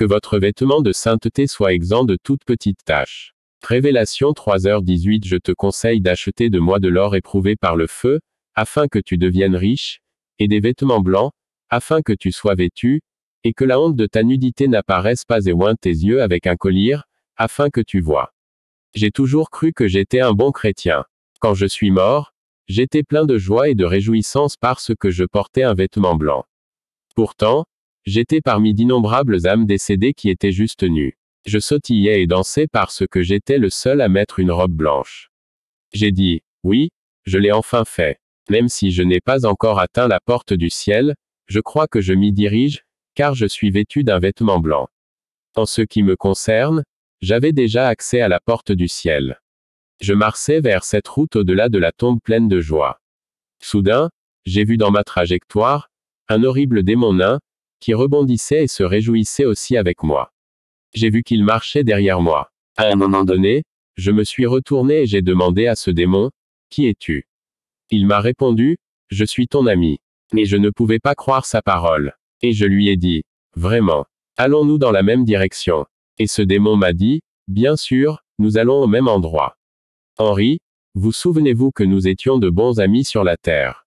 Que votre vêtement de sainteté soit exempt de toute petite tache. Révélation 3h18. Je te conseille d'acheter de moi de l'or éprouvé par le feu, afin que tu deviennes riche, et des vêtements blancs, afin que tu sois vêtu, et que la honte de ta nudité n'apparaisse pas et ointe tes yeux avec un collier, afin que tu vois. J'ai toujours cru que j'étais un bon chrétien. Quand je suis mort, j'étais plein de joie et de réjouissance parce que je portais un vêtement blanc. Pourtant, j'étais parmi d'innombrables âmes décédées qui étaient juste nues. Je sautillais et dansais parce que j'étais le seul à mettre une robe blanche. J'ai dit, oui, je l'ai enfin fait. Même si je n'ai pas encore atteint la porte du ciel, je crois que je m'y dirige, car je suis vêtu d'un vêtement blanc. En ce qui me concerne, j'avais déjà accès à la porte du ciel. Je marchais vers cette route au-delà de la tombe pleine de joie. Soudain, j'ai vu dans ma trajectoire, un horrible démon nain, qui rebondissait et se réjouissait aussi avec moi. J'ai vu qu'il marchait derrière moi. À un moment donné, je me suis retourné et j'ai demandé à ce démon, « Qui es-tu » Il m'a répondu, « Je suis ton ami. » Mais je ne pouvais pas croire sa parole. Et je lui ai dit, « Vraiment. Allons-nous dans la même direction ?» Et ce démon m'a dit, « Bien sûr, nous allons au même endroit. » Henri, vous souvenez-vous que nous étions de bons amis sur la terre.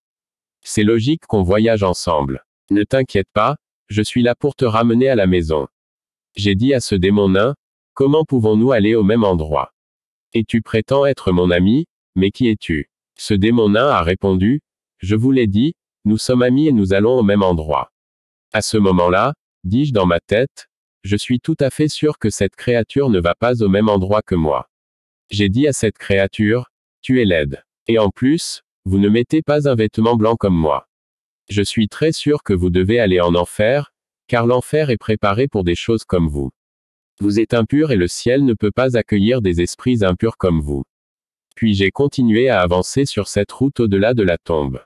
C'est logique qu'on voyage ensemble. Ne t'inquiète pas, je suis là pour te ramener à la maison. J'ai dit à ce démon nain, « Comment pouvons-nous aller au même endroit ? Et tu prétends être mon ami, mais qui es-tu » Ce démon nain a répondu, « Je vous l'ai dit, nous sommes amis et nous allons au même endroit. » À ce moment-là, dis-je dans ma tête, je suis tout à fait sûr que cette créature ne va pas au même endroit que moi. J'ai dit à cette créature, « Tu es laide. Et en plus, vous ne mettez pas un vêtement blanc comme moi. Je suis très sûr que vous devez aller en enfer, car l'enfer est préparé pour des choses comme vous. Vous êtes impur et le ciel ne peut pas accueillir des esprits impurs comme vous. » Puis j'ai continué à avancer sur cette route au-delà de la tombe.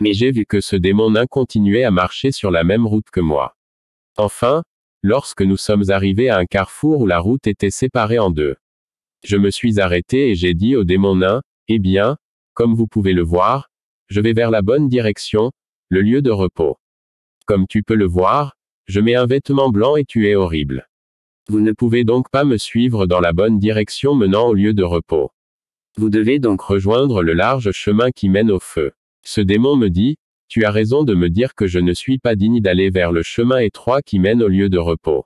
Mais j'ai vu que ce démon nain continuait à marcher sur la même route que moi. Enfin, lorsque nous sommes arrivés à un carrefour où la route était séparée en deux, je me suis arrêté et j'ai dit au démon nain, « Eh bien, comme vous pouvez le voir, je vais vers la bonne direction, le lieu de repos. Comme tu peux le voir, je mets un vêtement blanc et tu es horrible. Vous ne pouvez donc pas me suivre dans la bonne direction menant au lieu de repos. Vous devez donc rejoindre le large chemin qui mène au feu. » Ce démon me dit, « Tu as raison de me dire que je ne suis pas digne d'aller vers le chemin étroit qui mène au lieu de repos.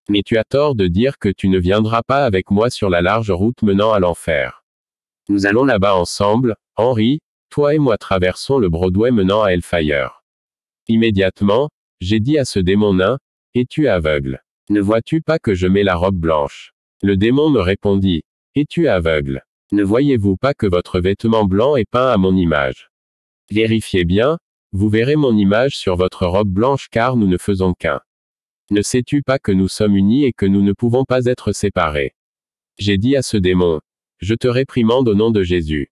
Mais tu as tort de dire que tu ne viendras pas avec moi sur la large route menant à l'enfer. Nous allons là-bas ensemble, Henri, toi et moi traversons le Broadway menant à Hellfire. » Immédiatement, j'ai dit à ce démon nain, « Es-tu aveugle? Ne vois-tu pas que je mets la robe blanche ?» Le démon me répondit, « Es-tu aveugle? Ne voyez-vous pas que votre vêtement blanc est peint à mon image? Vérifiez bien, vous verrez mon image sur votre robe blanche car nous ne faisons qu'un. Ne sais-tu pas que nous sommes unis et que nous ne pouvons pas être séparés? » J'ai dit à ce démon, « Je te réprimande au nom de Jésus. »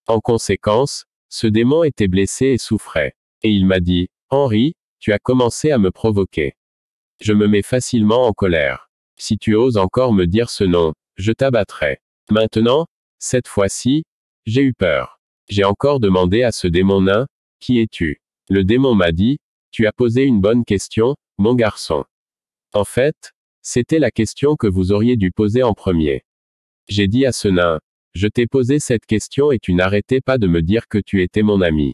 En conséquence, ce démon était blessé et souffrait. Et il m'a dit, « Henri, tu as commencé à me provoquer. Je me mets facilement en colère. Si tu oses encore me dire ce nom, je t'abattrai. » Maintenant, cette fois-ci, j'ai eu peur. J'ai encore demandé à ce démon nain, « Qui es-tu » Le démon m'a dit, « Tu as posé une bonne question, mon garçon. En fait, c'était la question que vous auriez dû poser en premier. » J'ai dit à ce nain, « Je t'ai posé cette question et tu n'arrêtais pas de me dire que tu étais mon ami. »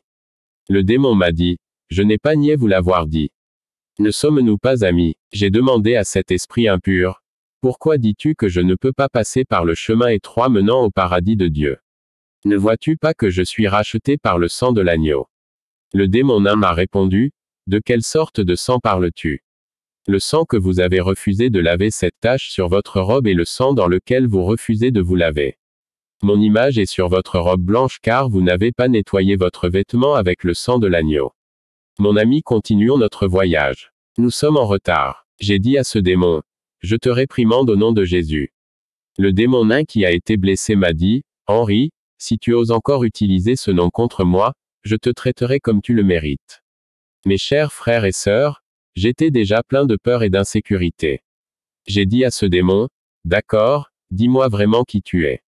Le démon m'a dit, « Je n'ai pas nié vous l'avoir dit. Ne sommes-nous pas amis ?» J'ai demandé à cet esprit impur, « Pourquoi dis-tu que je ne peux pas passer par le chemin étroit menant au paradis de Dieu? Ne vois-tu pas que je suis racheté par le sang de l'agneau? » Le démon nain m'a répondu, « De quelle sorte de sang parles-tu? Le sang que vous avez refusé de laver cette tache sur votre robe est le sang dans lequel vous refusez de vous laver. Mon image est sur votre robe blanche car vous n'avez pas nettoyé votre vêtement avec le sang de l'agneau. Mon ami, continuons notre voyage. Nous sommes en retard. » J'ai dit à ce démon, « Je te réprimande au nom de Jésus. » Le démon nain qui a été blessé m'a dit, « Henri, si tu oses encore utiliser ce nom contre moi, je te traiterai comme tu le mérites. » Mes chers frères et sœurs, j'étais déjà plein de peur et d'insécurité. J'ai dit à ce démon, « D'accord, dis-moi vraiment qui tu es. »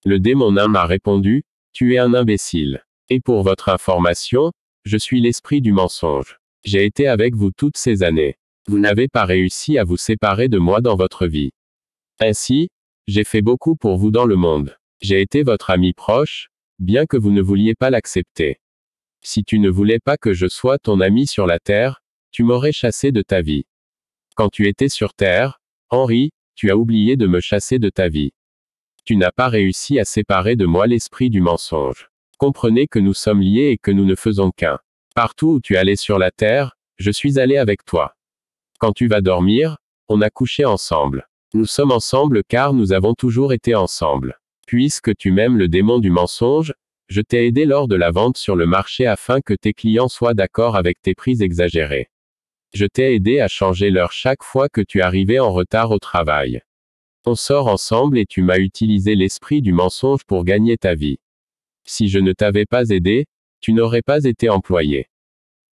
Le démon nain m'a répondu, « Tu es un imbécile. Et pour votre information, je suis l'esprit du mensonge. J'ai été avec vous toutes ces années. Vous n'avez pas réussi à vous séparer de moi dans votre vie. Ainsi, j'ai fait beaucoup pour vous dans le monde. J'ai été votre ami proche, bien que vous ne vouliez pas l'accepter. Si tu ne voulais pas que je sois ton ami sur la terre, tu m'aurais chassé de ta vie. Quand tu étais sur terre, Henri, tu as oublié de me chasser de ta vie. Tu n'as pas réussi à séparer de moi l'esprit du mensonge. Comprenez que nous sommes liés et que nous ne faisons qu'un. Partout où tu allais sur la terre, je suis allé avec toi. Quand tu vas dormir, on a couché ensemble. Nous sommes ensemble car nous avons toujours été ensemble. Puisque tu m'aimes le démon du mensonge, je t'ai aidé lors de la vente sur le marché afin que tes clients soient d'accord avec tes prix exagérés. Je t'ai aidé à changer l'heure chaque fois que tu arrivais en retard au travail. On sort ensemble et tu m'as utilisé l'esprit du mensonge pour gagner ta vie. Si je ne t'avais pas aidé, tu n'aurais pas été employé.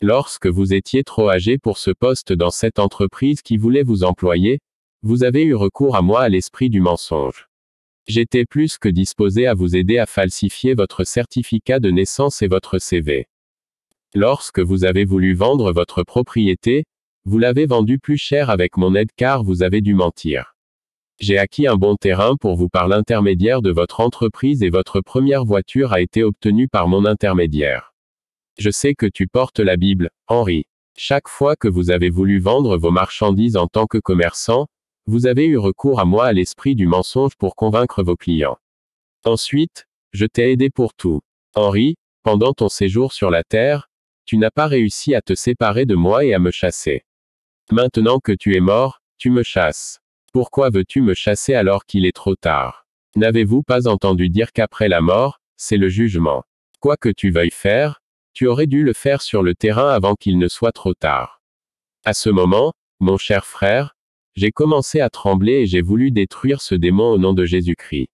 Lorsque vous étiez trop âgé pour ce poste dans cette entreprise qui voulait vous employer, vous avez eu recours à moi à l'esprit du mensonge. J'étais plus que disposé à vous aider à falsifier votre certificat de naissance et votre CV. Lorsque vous avez voulu vendre votre propriété, vous l'avez vendue plus cher avec mon aide car vous avez dû mentir. J'ai acquis un bon terrain pour vous par l'intermédiaire de votre entreprise et votre première voiture a été obtenue par mon intermédiaire. Je sais que tu portes la Bible, Henri. Chaque fois que vous avez voulu vendre vos marchandises en tant que commerçant, vous avez eu recours à moi à l'esprit du mensonge pour convaincre vos clients. Ensuite, je t'ai aidé pour tout. Henri, pendant ton séjour sur la terre, tu n'as pas réussi à te séparer de moi et à me chasser. Maintenant que tu es mort, tu me chasses. Pourquoi veux-tu me chasser alors qu'il est trop tard? N'avez-vous pas entendu dire qu'après la mort, c'est le jugement? Quoi que tu veuilles faire, tu aurais dû le faire sur le terrain avant qu'il ne soit trop tard. À ce moment, mon cher frère, j'ai commencé à trembler et j'ai voulu détruire ce démon au nom de Jésus-Christ.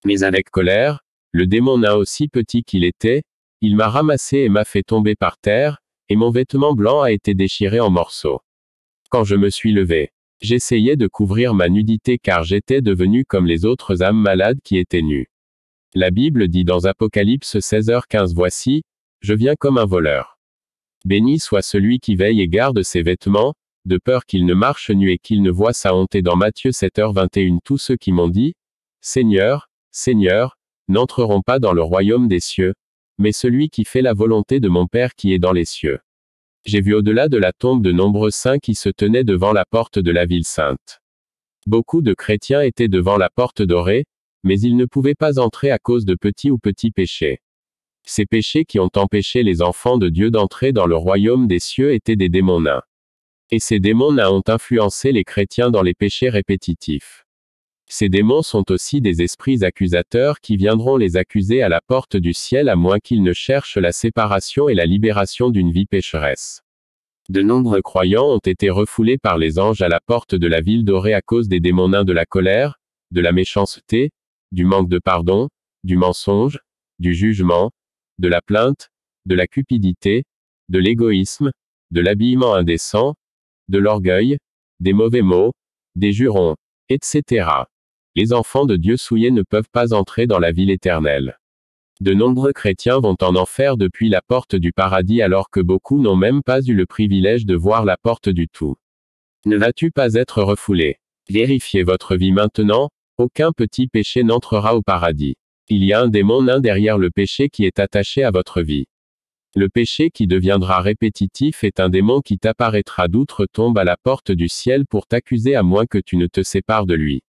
Mais avec colère, le démon nain aussi petit qu'il était, il m'a ramassé et m'a fait tomber par terre, et mon vêtement blanc a été déchiré en morceaux. Quand je me suis levé, j'essayais de couvrir ma nudité car j'étais devenu comme les autres âmes malades qui étaient nues. La Bible dit dans Apocalypse 16h15 Voici, je viens comme un voleur. Béni soit celui qui veille et garde ses vêtements, de peur qu'il ne marche nu et qu'il ne voie sa honte. Et dans Matthieu 7h21 tous ceux qui m'ont dit, Seigneur, Seigneur, n'entreront pas dans le royaume des cieux, mais celui qui fait la volonté de mon Père qui est dans les cieux. J'ai vu au-delà de la tombe de nombreux saints qui se tenaient devant la porte de la ville sainte. Beaucoup de chrétiens étaient devant la porte dorée, mais ils ne pouvaient pas entrer à cause de petits ou petits péchés. Ces péchés qui ont empêché les enfants de Dieu d'entrer dans le royaume des cieux étaient des démons nains. Et ces démons nains ont influencé les chrétiens dans les péchés répétitifs. Ces démons sont aussi des esprits accusateurs qui viendront les accuser à la porte du ciel à moins qu'ils ne cherchent la séparation et la libération d'une vie pécheresse. De nombreux croyants ont été refoulés par les anges à la porte de la ville dorée à cause des démons nains de la colère, de la méchanceté, du manque de pardon, du mensonge, du jugement, de la plainte, de la cupidité, de l'égoïsme, de l'habillement indécent, de l'orgueil, des mauvais mots, des jurons, etc. Les enfants de Dieu souillés ne peuvent pas entrer dans la ville éternelle. De nombreux chrétiens vont en enfer depuis la porte du paradis alors que beaucoup n'ont même pas eu le privilège de voir la porte du tout. Ne vas-tu pas être refoulé? Vérifiez votre vie maintenant, aucun petit péché n'entrera au paradis. Il y a un démon nain derrière le péché qui est attaché à votre vie. Le péché qui deviendra répétitif est un démon qui t'apparaîtra d'outre-tombe à la porte du ciel pour t'accuser à moins que tu ne te sépares de lui.